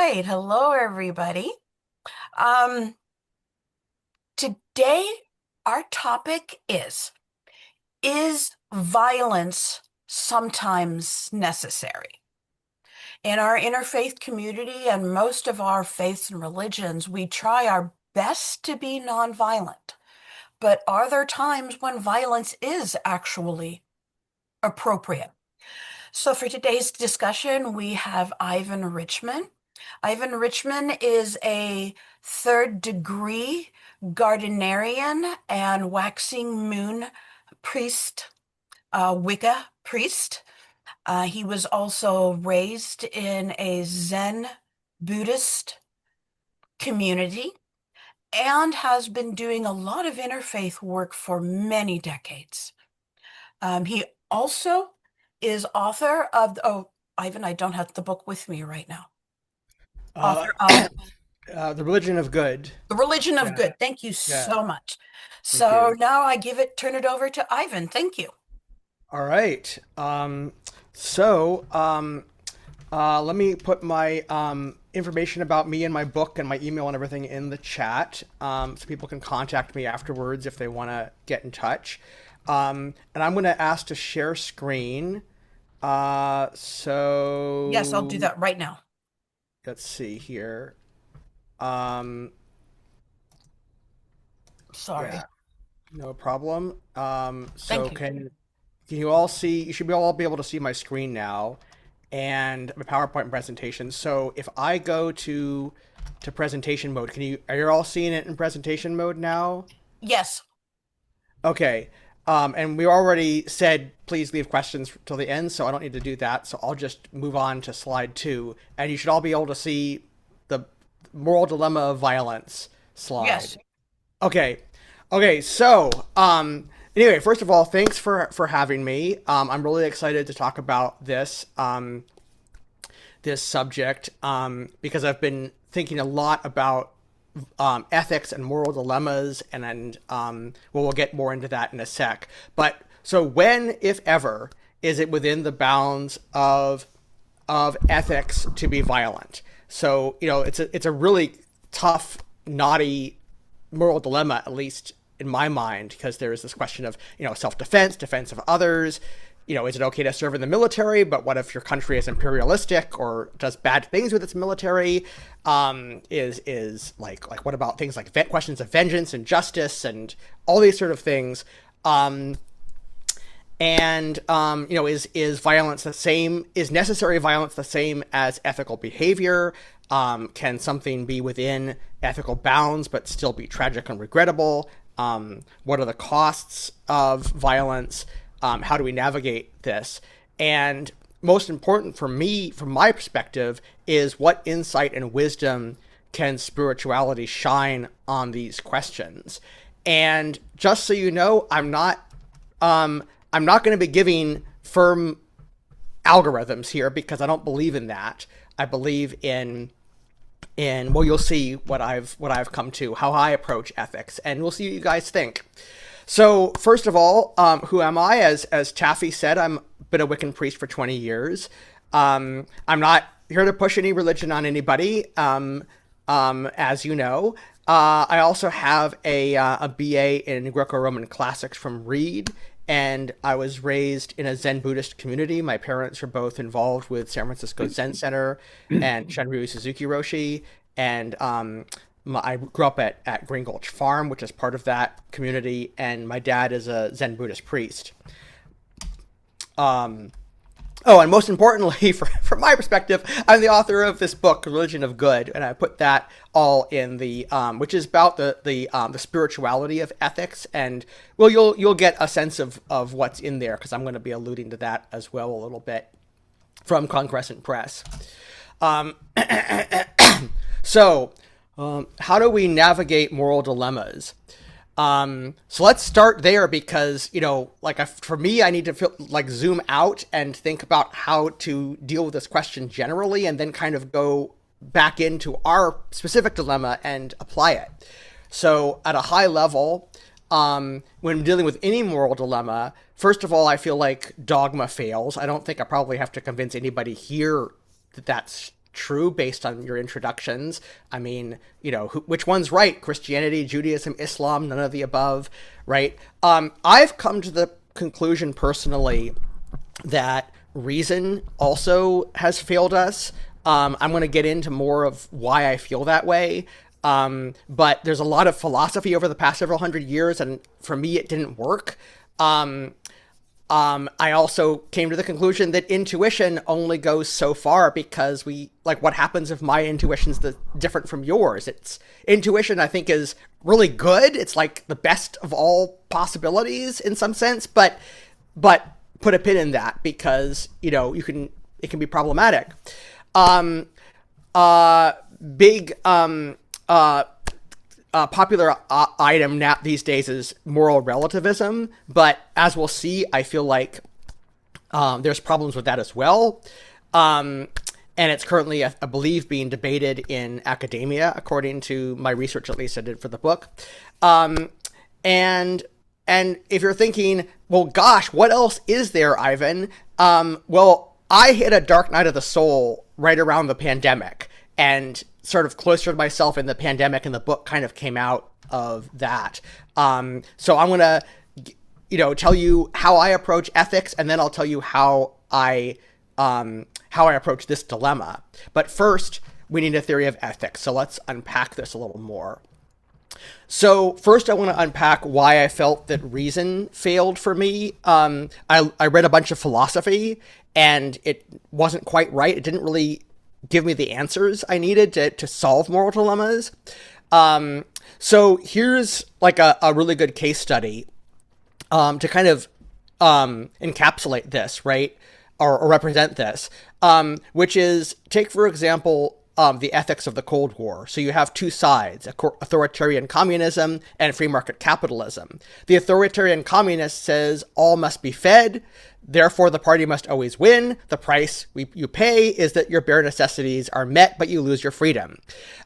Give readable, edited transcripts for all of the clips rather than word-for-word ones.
right. Hello, everybody. Um, Today, our topic is violence sometimes necessary? In our interfaith community and most of our faiths and religions, we try our best to be nonviolent. But are there times when violence is actually appropriate? So for today's discussion, we have Ivan Richman. Ivan Richman is a third degree Gardnerian and waxing moon priest, Wicca priest. He was also raised in a Zen Buddhist community and has been doing a lot of interfaith work for many decades. He also is author of, oh, Ivan, I don't have the book with me right now. Uh, Author of the Religion of Good. The Religion of Yeah, Good. Thank you yeah. so much. Thank So you. now I turn it over to Ivan. Thank you. All right. So, let me put my information about me and my book and my email and everything in the chat, so people can contact me afterwards if they want to get in touch. And I'm going to ask to share screen. Yes, I'll do So that right now. let's see here. Um, Sorry. yeah, no problem. Thank So you. can you all see? You should all be able to see my screen now, and my PowerPoint presentation. So if I go to presentation mode, are you all seeing it in presentation mode now? Yes. Okay. And we already said please leave questions till the end, so I don't need to do that. So I'll just move on to slide 2, and you should all be able to see the moral dilemma of violence Yes. slide. Okay. Okay, so anyway, first of all, thanks for having me. I'm really excited to talk about this subject because I've been thinking a lot about ethics and moral dilemmas, and well, we'll get more into that in a sec. But so when, if ever, is it within the bounds of ethics to be violent? So it's a really tough, knotty moral dilemma, at least in my mind, because there is this question of self-defense, defense of others. Is it okay to serve in the military? But what if your country is imperialistic or does bad things with its military? Is like what about things like questions of vengeance and justice and all these sort of things? And is violence the same? Is necessary violence the same as ethical behavior? Can something be within ethical bounds but still be tragic and regrettable? What are the costs of violence? How do we navigate this? And most important for me, from my perspective, is what insight and wisdom can spirituality shine on these questions? And just so you know, I'm not going to be giving firm algorithms here because I don't believe in that. I believe in well, you'll see what I've come to, how I approach ethics, and we'll see what you guys think. So first of all, who am I? As Taffy said, I'm been a Wiccan priest for 20 years. I'm not here to push any religion on anybody, as you know. I also have a BA in Greco-Roman classics from Reed, and I was raised in a Zen Buddhist community. My parents were both involved with San Francisco Zen Center and Shenryu Suzuki Roshi, and I grew up at Green Gulch Farm, which is part of that community, and my dad is a Zen Buddhist priest. Um, Oh, and most importantly, from my perspective, I'm the author of this book, Religion of Good, and I put that all in which is about the spirituality of ethics, and well, you'll get a sense of what's in there because I'm going to be alluding to that as well a little bit from Concrescent Press. Um, so, how do we navigate moral dilemmas? So let's start there because, for me, I need to zoom out and think about how to deal with this question generally and then kind of go back into our specific dilemma and apply it. So at a high level, when dealing with any moral dilemma, first of all, I feel like dogma fails. I don't think I probably have to convince anybody here that that's true based on your introductions. I mean, which one's right? Christianity, Judaism, Islam, none of the above, right? I've come to the conclusion personally that reason also has failed us. I'm going to get into more of why I feel that way. But there's a lot of philosophy over the past several hundred years, and for me, it didn't work. I also came to the conclusion that intuition only goes so far, because what happens if my intuition's different from yours? Intuition, I think, is really good. It's like the best of all possibilities in some sense, but put a pin in that, because, it can be problematic. Big, popular item now these days is moral relativism, but as we'll see, I feel like there's problems with that as well. And it's currently, I believe, being debated in academia, according to my research, at least I did for the book. And if you're thinking, well, gosh, what else is there, Ivan? Well, I hit a dark night of the soul right around the pandemic, and sort of closer to myself in the pandemic, and the book kind of came out of that. So I'm going to, tell you how I approach ethics, and then I'll tell you how I approach this dilemma. But first, we need a theory of ethics. So let's unpack this a little more. So first, I want to unpack why I felt that reason failed for me. I read a bunch of philosophy, and it wasn't quite right. It didn't really give me the answers I needed to solve moral dilemmas. So here's like a really good case study to kind of encapsulate this, right? Or represent this, which is, take, for example, the ethics of the Cold War. So you have two sides, authoritarian communism and free market capitalism. The authoritarian communist says all must be fed, therefore the party must always win. The price you pay is that your bare necessities are met, but you lose your freedom.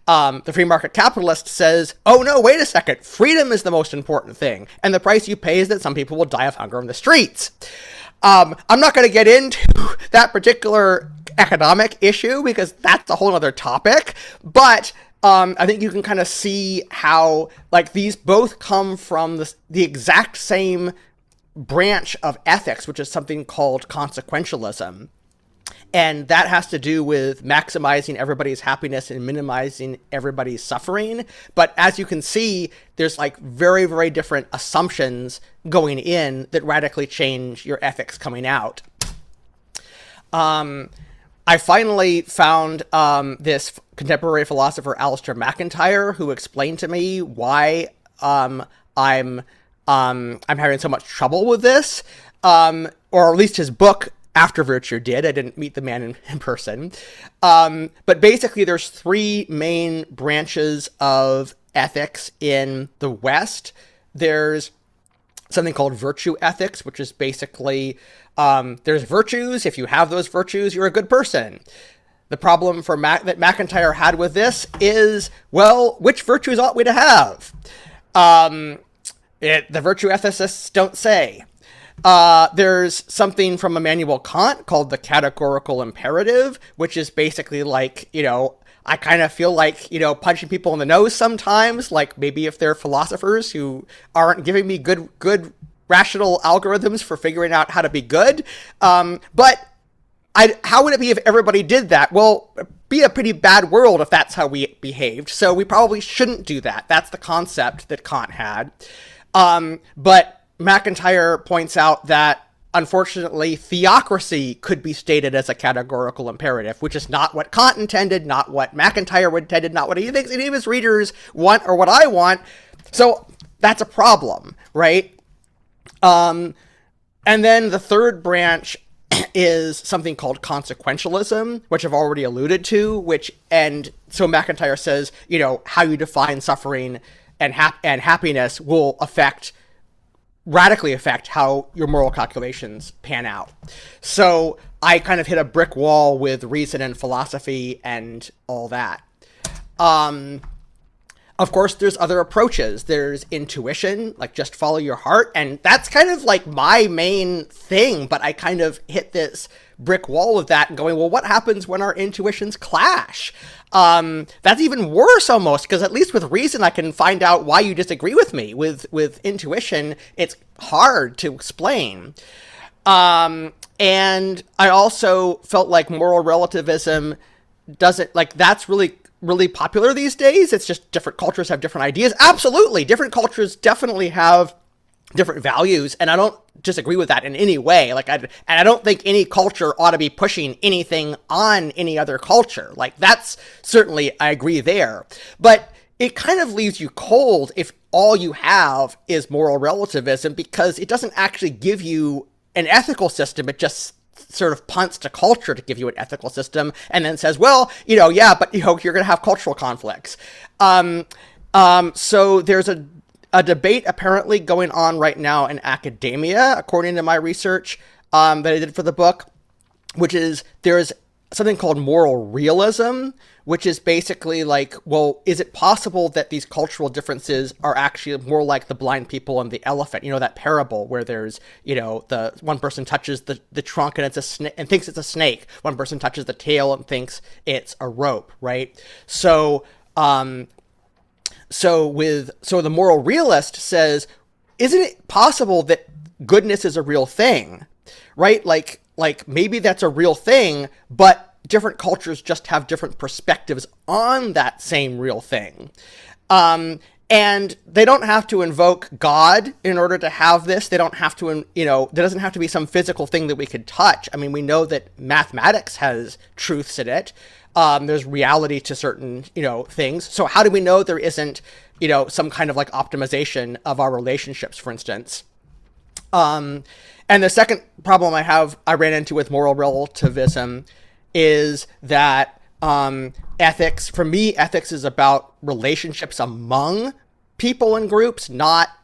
The free market capitalist says, oh no, wait a second, freedom is the most important thing, and the price you pay is that some people will die of hunger in the streets. I'm not going to get into that particular economic issue, because that's a whole other topic, but I think you can kind of see how these both come from the exact same branch of ethics, which is something called consequentialism. And that has to do with maximizing everybody's happiness and minimizing everybody's suffering. But as you can see, there's very, very different assumptions going in that radically change your ethics coming out. I finally found this contemporary philosopher, Alistair MacIntyre, who explained to me why I'm having so much trouble with this, or at least his book After Virtue did. I didn't meet the man in person. But basically, there's three main branches of ethics in the West. There's something called virtue ethics, which is basically there's virtues. If you have those virtues, you're a good person. The problem that MacIntyre had with this is, well, which virtues ought we to have? The virtue ethicists don't say. There's something from Immanuel Kant called the categorical imperative, which is basically I kind of feel like, punching people in the nose sometimes, maybe if they're philosophers who aren't giving me good rational algorithms for figuring out how to be good. But how would it be if everybody did that? Well, it'd be a pretty bad world if that's how we behaved. So we probably shouldn't do that. That's the concept that Kant had. But MacIntyre points out that, unfortunately, theocracy could be stated as a categorical imperative, which is not what Kant intended, not what MacIntyre intended, not what he thinks any of his readers want or what I want. So that's a problem, right? And then the third branch is something called consequentialism, which I've already alluded to, and so MacIntyre says, how you define suffering and happiness will radically affect how your moral calculations pan out. So I kind of hit a brick wall with reason and philosophy and all that. Of course, there's other approaches. There's intuition, like just follow your heart. And that's kind of like my main thing. But I kind of hit this brick wall with that and going, well, what happens when our intuitions clash? That's even worse almost, because at least with reason, I can find out why you disagree with me. With intuition, it's hard to explain. And I also felt like moral relativism doesn't, like, that's really popular these days. It's just different cultures have different ideas. Absolutely. Different cultures definitely have different values. And I don't disagree with that in any way. And I don't think any culture ought to be pushing anything on any other culture. Like, that's certainly, I agree there. But it kind of leaves you cold if all you have is moral relativism, because it doesn't actually give you an ethical system. It just sort of punts to culture to give you an ethical system, and then says, well, yeah, but you're going to have cultural conflicts. So there's a debate apparently going on right now in academia, according to my research that I did for the book, which is there's something called moral realism, which is basically like, well, is it possible that these cultural differences are actually more like the blind people and the elephant? That parable where there's, the one person touches the trunk and it's a snake and thinks it's a snake. One person touches the tail and thinks it's a rope, right? So the moral realist says, isn't it possible that goodness is a real thing, right? Like maybe that's a real thing, but different cultures just have different perspectives on that same real thing. And they don't have to invoke God in order to have this. They don't have to, there doesn't have to be some physical thing that we could touch. I mean, we know that mathematics has truths in it. There's reality to certain, things. So how do we know there isn't, some kind of like optimization of our relationships, for instance? And the second problem I ran into with moral relativism is that ethics, for me, ethics is about relationships among people and groups,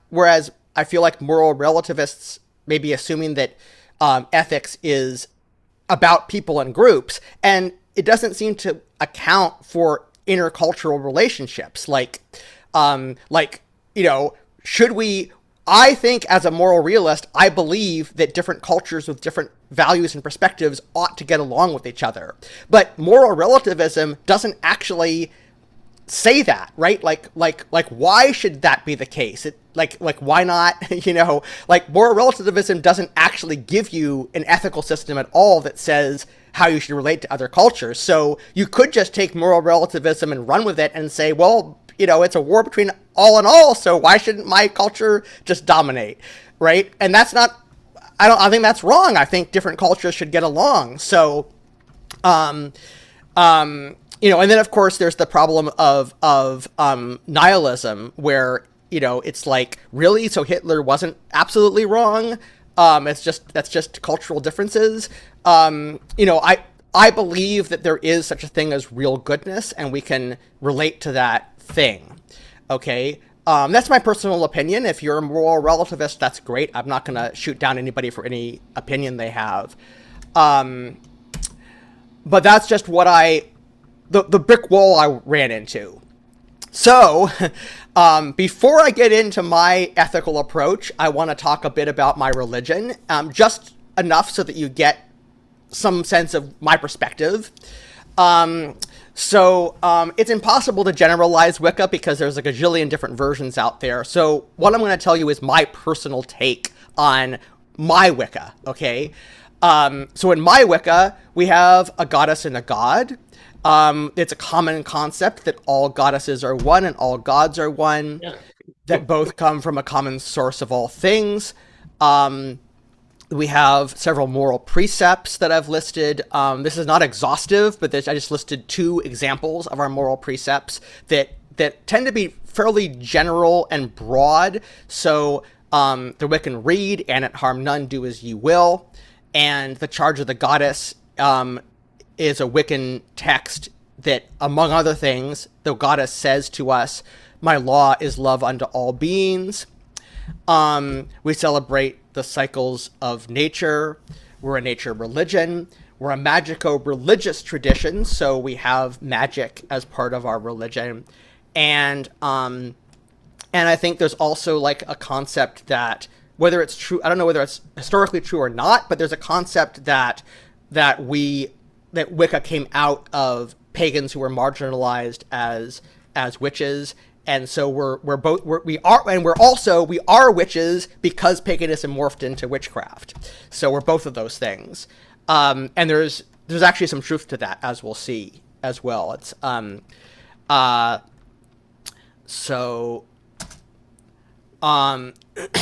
whereas I feel like moral relativists may be assuming that ethics is about people and groups, and it doesn't seem to account for intercultural relationships. Should we... I think as a moral realist, I believe that different cultures with different values and perspectives ought to get along with each other. But moral relativism doesn't actually say that, right? Like why should that be the case? Why not? Moral relativism doesn't actually give you an ethical system at all that says how you should relate to other cultures. So you could just take moral relativism and run with it and say, well, it's a war between all and all, so why shouldn't my culture just dominate, right? And that's not, I think that's wrong. I think different cultures should get along. So, and then of course there's the problem of nihilism, where, it's like, really? So Hitler wasn't absolutely wrong? That's just cultural differences. I believe that there is such a thing as real goodness, and we can relate to that thing. Okay. That's my personal opinion. If you're a moral relativist, that's great. I'm not going to shoot down anybody for any opinion they have. But that's just what the brick wall I ran into. So, before I get into my ethical approach, I want to talk a bit about my religion, just enough so that you get some sense of my perspective. It's impossible to generalize Wicca because there's a gajillion different versions out there. So what I'm going to tell you is my personal take on my Wicca, okay? So in my Wicca, we have a goddess and a god. It's a common concept that all goddesses are one and all gods are one, that both come from a common source of all things. We have several moral precepts that I've listed. This is not exhaustive, but I just listed 2 examples of our moral precepts that tend to be fairly general and broad. So the Wiccan read, and it harm none, do as you will. And the charge of the goddess is a Wiccan text that, among other things, the goddess says to us, "My law is love unto all beings." We celebrate the cycles of nature. We're a nature religion. We're a magico-religious tradition, so we have magic as part of our religion. And I think there's also like a concept that, whether it's true, I don't know whether it's historically true or not, but there's a concept that Wicca came out of pagans who were marginalized as witches, and so we are witches because paganism morphed into witchcraft. So we're both of those things, and there's actually some truth to that, as we'll see as well. It's so.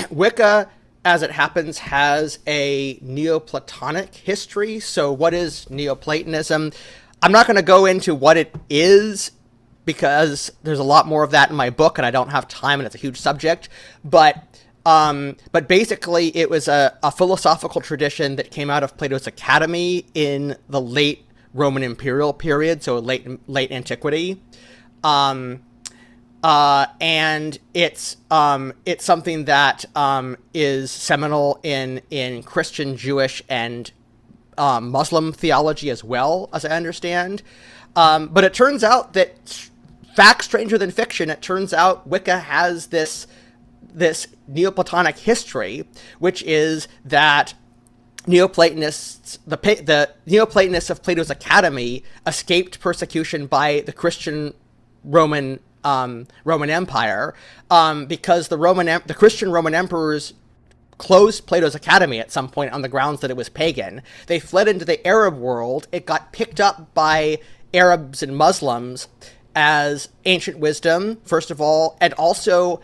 Wicca, as it happens, has a Neoplatonic history. So what is Neoplatonism? I'm not going to go into what it is because there's a lot more of that in my book and I don't have time and it's a huge subject. But basically it was a philosophical tradition that came out of Plato's Academy in the late Roman imperial period, so late antiquity. And it's something that is seminal in Christian, Jewish, and Muslim theology as well, as I understand. But it turns out that, fact stranger than fiction, it turns out Wicca has this Neoplatonic history, which is that Neoplatonists, the Neoplatonists of Plato's Academy escaped persecution by the Christian Roman Empire, because the Christian Roman emperors closed Plato's Academy at some point on the grounds that it was pagan. They fled into the Arab world. It got picked up by Arabs and Muslims as ancient wisdom, first of all, and also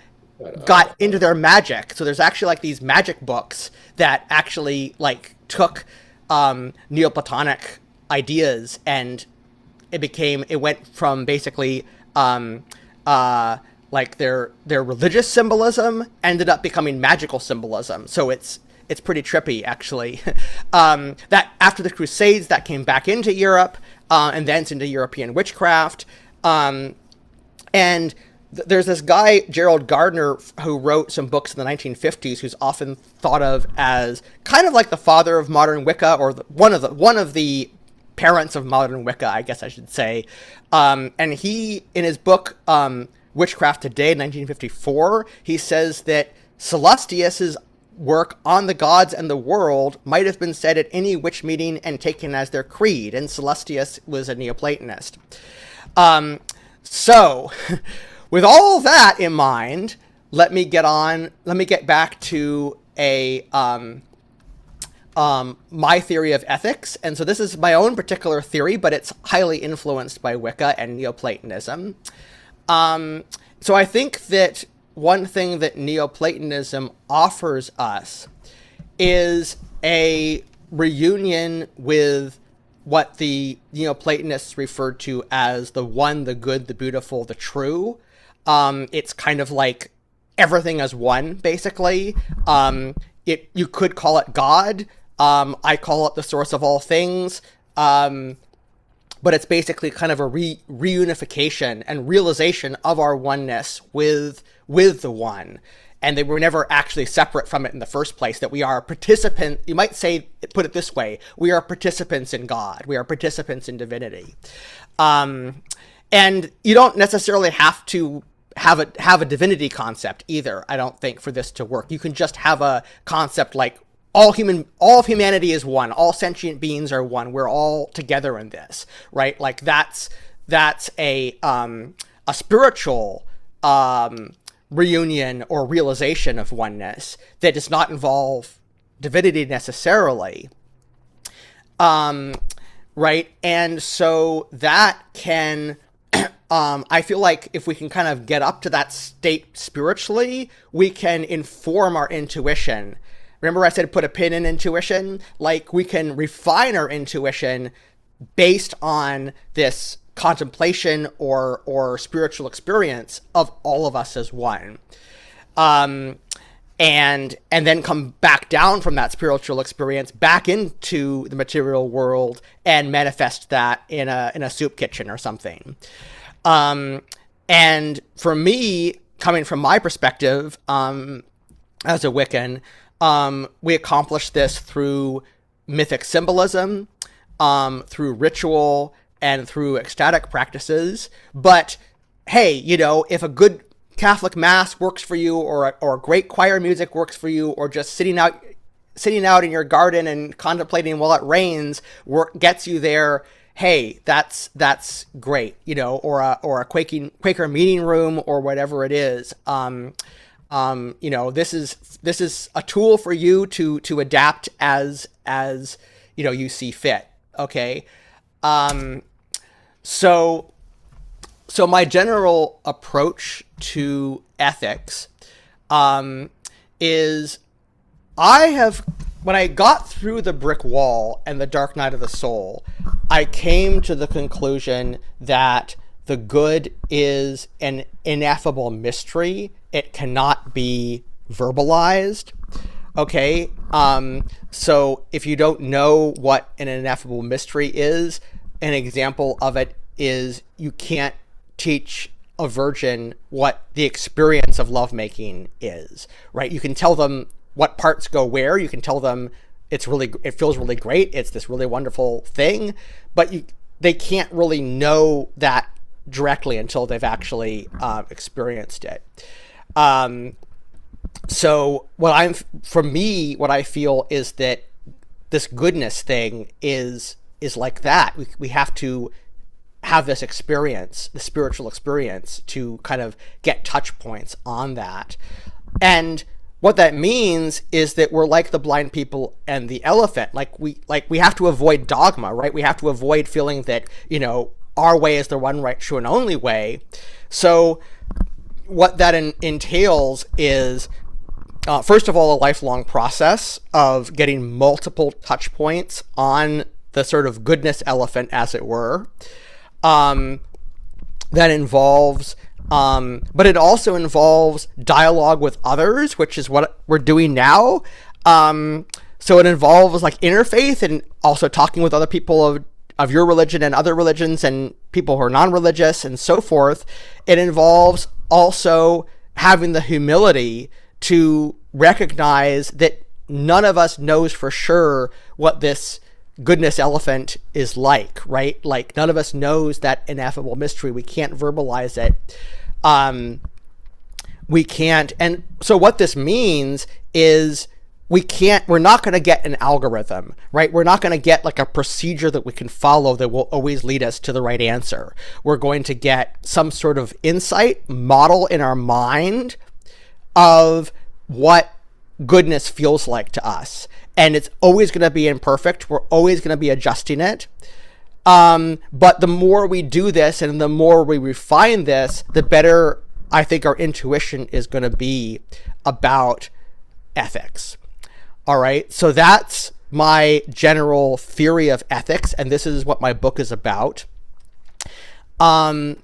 got into their magic. So there's actually like these magic books that actually like took Neoplatonic ideas, and it went from basically like their religious symbolism ended up becoming magical symbolism. So it's pretty trippy, actually. That after the Crusades, that came back into Europe, and then into European witchcraft. And there's this guy, Gerald Gardner, who wrote some books in the 1950s, who's often thought of as kind of like the father of modern Wicca, or one of the parents of modern Wicca, I guess I should say. And he, in his book, Witchcraft Today, 1954, he says that Celestius's work on the gods and the world might have been said at any witch meeting and taken as their creed, and Celestius was a Neoplatonist. So, with all that in mind, let me get back to my theory of ethics. And so this is my own particular theory, but it's highly influenced by Wicca and Neoplatonism. So I think that one thing that Neoplatonism offers us is a reunion with what the Neoplatonists referred to as the one, the good, the beautiful, the true. It's kind of like everything as one, basically. You could call it God. I call it the source of all things. But it's basically kind of a reunification and realization of our oneness with the one. And they were never actually separate from it in the first place, that we are a participant. You might say, put it this way, we are participants in God. We are participants in divinity. And you don't necessarily have to have a divinity concept either, I don't think, for this to work. You can just have a concept like all of humanity is one. All sentient beings are one. We're all together in this, right? Like that's a spiritual reunion or realization of oneness that does not involve divinity necessarily, right? And so that can, I feel like if we can kind of get up to that state spiritually, we can inform our intuition. Remember I said put a pin in intuition? Like, we can refine our intuition based on this contemplation or spiritual experience of all of us as one. And then come back down from that spiritual experience back into the material world and manifest that in a soup kitchen or something. And for me, coming from my perspective, as a Wiccan, we accomplish this through mythic symbolism, through ritual, and through ecstatic practices. But hey, if a good Catholic mass works for you, or great choir music works for you, or just sitting out in your garden and contemplating while it rains gets you there, hey, that's great, or a Quaker meeting room or whatever it is. This is a tool for you to adapt as you see fit. Okay. So my general approach to ethics is when I got through the brick wall and the dark night of the soul, I came to the conclusion that the good is an ineffable mystery. It cannot be verbalized. Okay. So if you don't know what an ineffable mystery is, an example of it is you can't teach a virgin what the experience of lovemaking is, right? You can tell them what parts go where. You can tell them it feels really great. It's this really wonderful thing, but they can't really know that directly until they've actually experienced it. So what I feel is that this goodness thing is like that. We have to have this experience, the spiritual experience, to kind of get touch points on that. And what that means is that we're like the blind people and the elephant. Like we have to avoid dogma, right? We have to avoid feeling that, our way is the one right, true, and only way. So what that entails is, first of all, a lifelong process of getting multiple touch points on the sort of goodness elephant, as it were. That involves, but it also involves dialogue with others, which is what we're doing now. So it involves like interfaith and also talking with other people of your religion and other religions and people who are non-religious and so forth. It involves also having the humility to recognize that none of us knows for sure what this goodness elephant is like, right? Like none of us knows that ineffable mystery. We can't verbalize it. We can't. And so what this means is we're not going to get an algorithm, right? We're not going to get like a procedure that we can follow that will always lead us to the right answer. We're going to get some sort of insight model in our mind of what goodness feels like to us. And it's always going to be imperfect. We're always going to be adjusting it. But the more we do this and the more we refine this, the better I think our intuition is going to be about ethics. All right. So that's my general theory of ethics. And this is what my book is about. And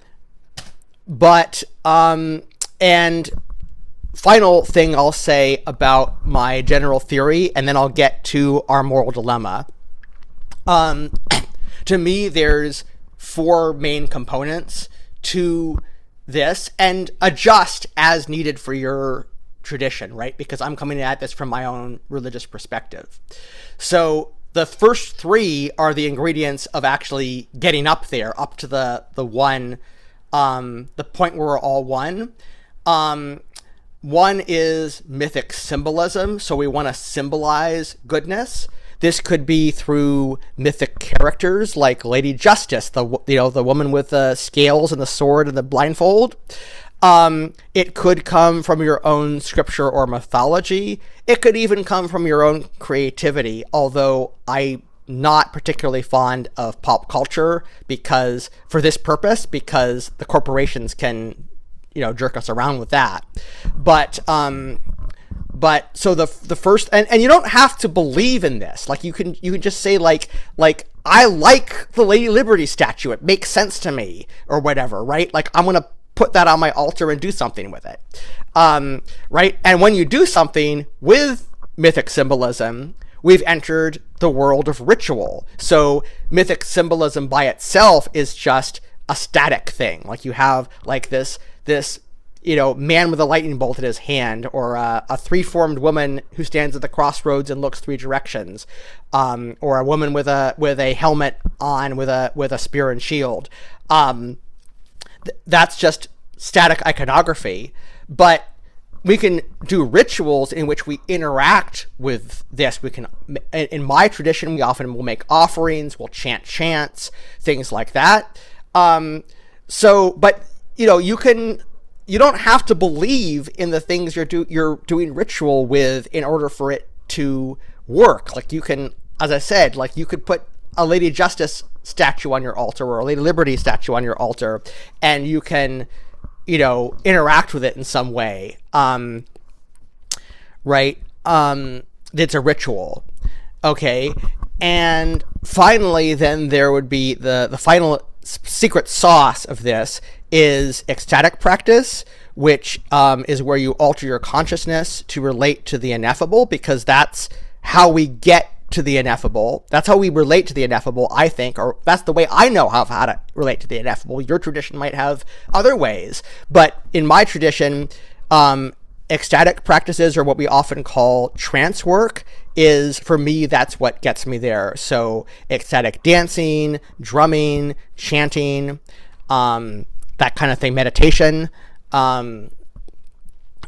final thing I'll say about my general theory, and then I'll get to our moral dilemma. To me, there's 4 main components to this, and adjust as needed for your tradition, right? Because I'm coming at this from my own religious perspective. So the first 3 are the ingredients of actually getting up there, up to the one, the point where we're all one. One is mythic symbolism. So we want to symbolize goodness. This could be through mythic characters like Lady Justice, the woman with the scales and the sword and the blindfold. It could come from your own scripture or mythology. It could even come from your own creativity, although I'm not particularly fond of pop culture for this purpose, because the corporations can jerk us around with that. But so the first, and you don't have to believe in this. Like you can just say like I like the Lady Liberty statue. It makes sense to me or whatever, right? Like I'm going to put that on my altar and do something with it. Right. And when you do something with mythic symbolism, we've entered the world of ritual. So mythic symbolism by itself is just a static thing. Like you have like this man with a lightning bolt in his hand, or a 3-formed woman who stands at the crossroads and looks 3 directions, or a woman with a helmet on with a spear and shield. that's just static iconography. But we can do rituals in which we interact with this. We can, in my tradition, we often will make offerings, we'll chant chants, things like that. But you don't have to believe in the things you're doing ritual with in order for it to work. Like, you can, as I said, like, you could put a Lady Justice statue on your altar or a Lady Liberty statue on your altar, and you can, interact with it in some way. Right? It's a ritual. Okay. And finally, then there would be the final secret sauce of this is ecstatic practice, which is where you alter your consciousness to relate to the ineffable, because that's how we get to the ineffable. That's how we relate to the ineffable, I think, or that's the way I know how to relate to the ineffable. Your tradition might have other ways, but in my tradition, ecstatic practices, or what we often call trance work, is, for me, that's what gets me there. So ecstatic dancing, drumming, chanting, that kind of thing, meditation,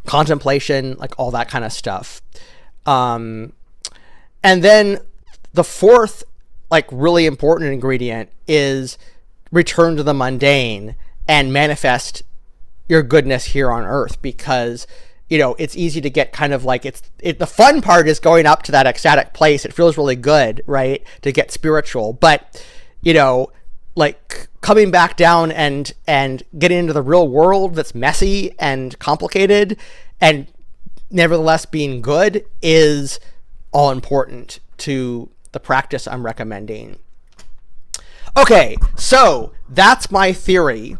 contemplation, like all that kind of stuff. And then the fourth, like, really important ingredient is return to the mundane and manifest your goodness here on earth, because it's easy to get kind of like, the fun part is going up to that ecstatic place. It feels really good, right, to get spiritual. But like, coming back down and getting into the real world that's messy and complicated and nevertheless being good is all important to the practice I'm recommending. Okay, so that's my theory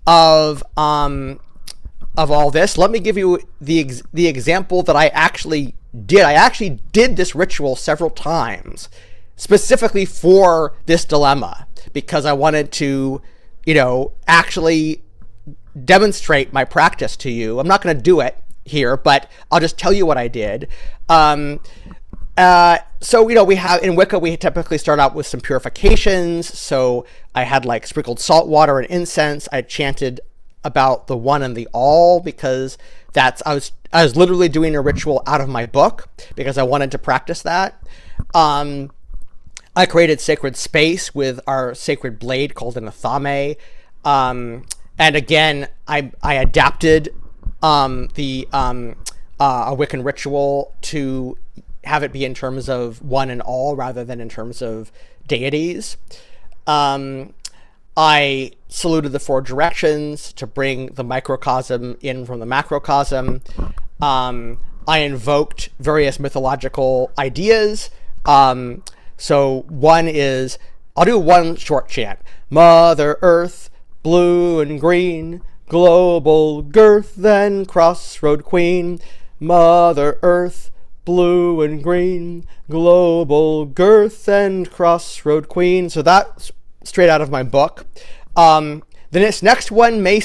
of all this. Let me give you the example that I actually did. I actually did this ritual several times, specifically for this dilemma, because I wanted to, actually demonstrate my practice to you. I'm not going to do it here, but I'll just tell you what I did. So, we have, in Wicca, we typically start out with some purifications. So I had, like, sprinkled salt water and incense. I chanted about the one and the all, because I was literally doing a ritual out of my book, because I wanted to practice that. I created sacred space with our sacred blade called an athame. And again, I adapted a Wiccan ritual to have it be in terms of one and all rather than in terms of deities. I saluted the four directions to bring the microcosm in from the macrocosm. I invoked various mythological ideas. So one is, I'll do one short chant. Mother Earth, blue and green, global girth and crossroad queen. Mother Earth, blue and green, global girth and crossroad queen. So that's straight out of my book. This next one may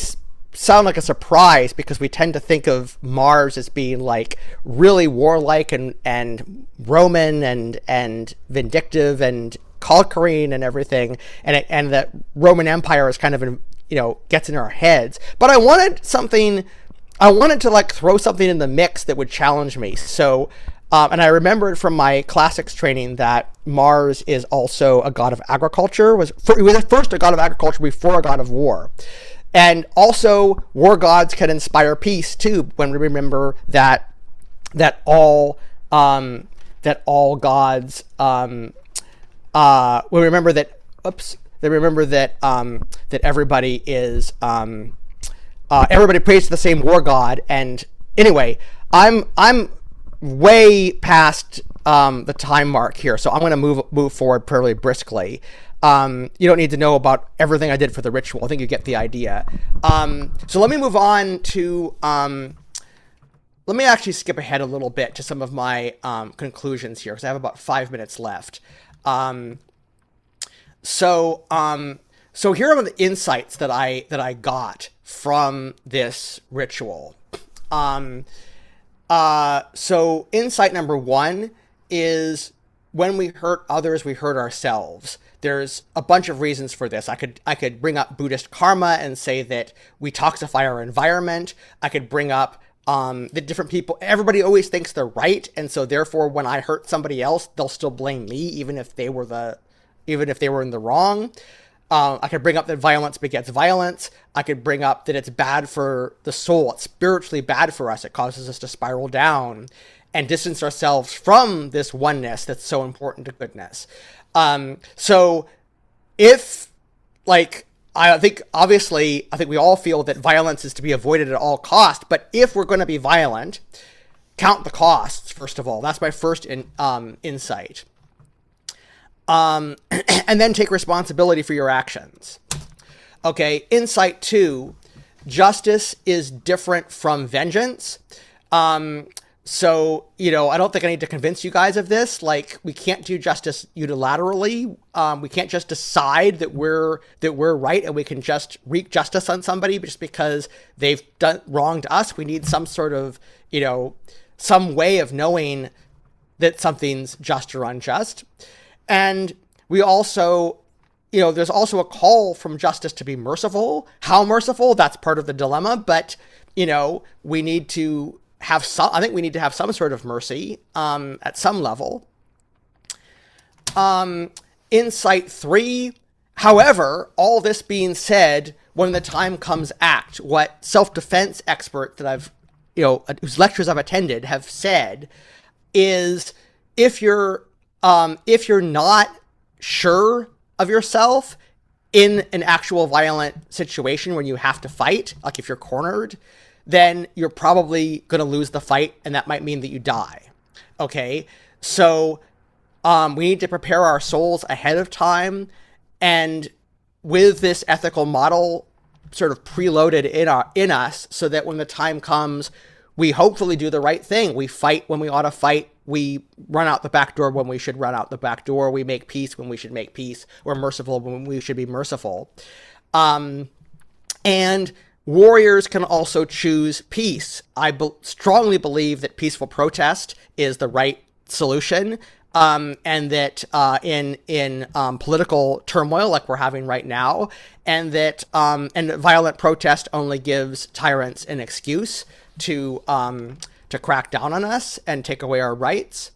sound like a surprise, because we tend to think of Mars as being, like, really warlike and Roman and vindictive and conquering and everything, and that Roman Empire is kind of gets in our heads. But I wanted to, like, throw something in the mix that would challenge me. So and I remembered from my classics training that Mars is also a god of agriculture. He was at first a god of agriculture before a god of war. And also, war gods can inspire peace too, when we remember that all gods we remember that that everybody is everybody prays to the same war god. And anyway, I'm way past the time mark here, so I'm going to move forward fairly briskly. You don't need to know about everything I did for the ritual. I think you get the idea. So let me move on to let me actually skip ahead a little bit to some of my conclusions here, because I have about 5 minutes left. So here are the insights that I got from this ritual. So insight number one is when we hurt others, we hurt ourselves. There's a bunch of reasons for this. I could bring up Buddhist karma and say that we toxify our environment. I could bring up that different people, everybody always thinks they're right, and so therefore when I hurt somebody else, they'll still blame me, even if they were in the wrong. I could bring up that violence begets violence. I could bring up that it's bad for the soul. It's spiritually bad for us. It causes us to spiral down and distance ourselves from this oneness that's so important to goodness. So if, like, I think we all feel that violence is to be avoided at all costs, but if we're going to be violent, count the costs, first of all. That's my first insight. And then take responsibility for your actions. Okay, insight 2, justice is different from vengeance. So, I don't think I need to convince you guys of this. Like, we can't do justice unilaterally. We can't just decide that we're right and we can just wreak justice on somebody just because they've done wrong to us. We need some sort of, some way of knowing that something's just or unjust. And we also, there's also a call from justice to be merciful. How merciful? That's part of the dilemma. But, we need to have some sort of mercy at some level. Insight 3, however, all this being said, when the time comes, act. What self-defense experts that whose lectures I've attended have said is if you're not sure of yourself in an actual violent situation when you have to fight, like if you're cornered, then you're probably going to lose the fight, and that might mean that you die. Okay? So we need to prepare our souls ahead of time, and with this ethical model sort of preloaded in us, so that when the time comes, we hopefully do the right thing. We fight when we ought to fight. We run out the back door when we should run out the back door. We make peace when we should make peace. We're merciful when we should be merciful. And warriors can also choose peace. I strongly believe that peaceful protest is the right solution, and that in political turmoil like we're having right now, and that violent protest only gives tyrants an excuse to crack down on us and take away our rights.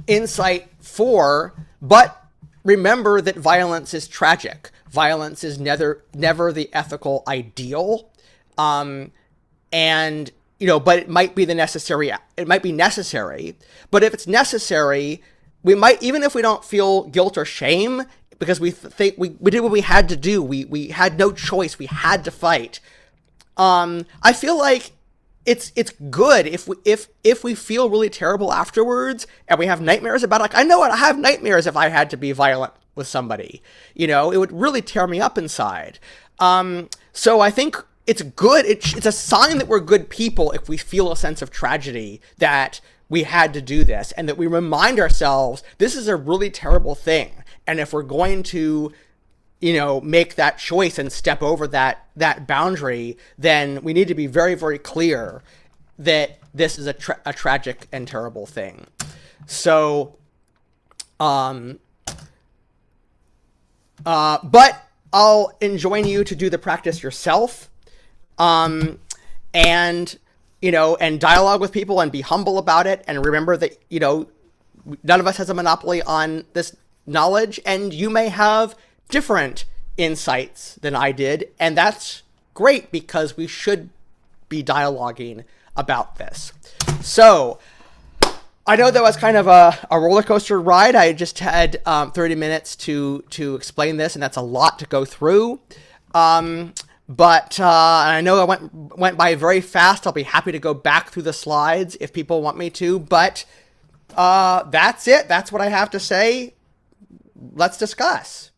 Insight 4, but remember that violence is tragic. Violence is never the ethical ideal. And, but it might be necessary, but if it's necessary, we might, even if we don't feel guilt or shame, because we think we did what we had to do. We had no choice. We had to fight. I feel like it's good if we feel really terrible afterwards and we have nightmares about it. Like, I know what, I have nightmares if I had to be violent with somebody. It would really tear me up inside. So I think it's good. It's a sign that we're good people if we feel a sense of tragedy that we had to do this, and that we remind ourselves this is a really terrible thing. And if we're going to make that choice and step over that boundary, then we need to be very, very clear that this is a tragic and terrible thing. So, but I'll enjoin you to do the practice yourself, and dialogue with people and be humble about it. And remember that, none of us has a monopoly on this knowledge, and you may have different insights than I did, and that's great because we should be dialoguing about this. So I know that was kind of a roller coaster ride. I just had 30 minutes to explain this, and that's a lot to go through. But I know I went by very fast. I'll be happy to go back through the slides if people want me to, but that's it. That's what I have to say. Let's discuss.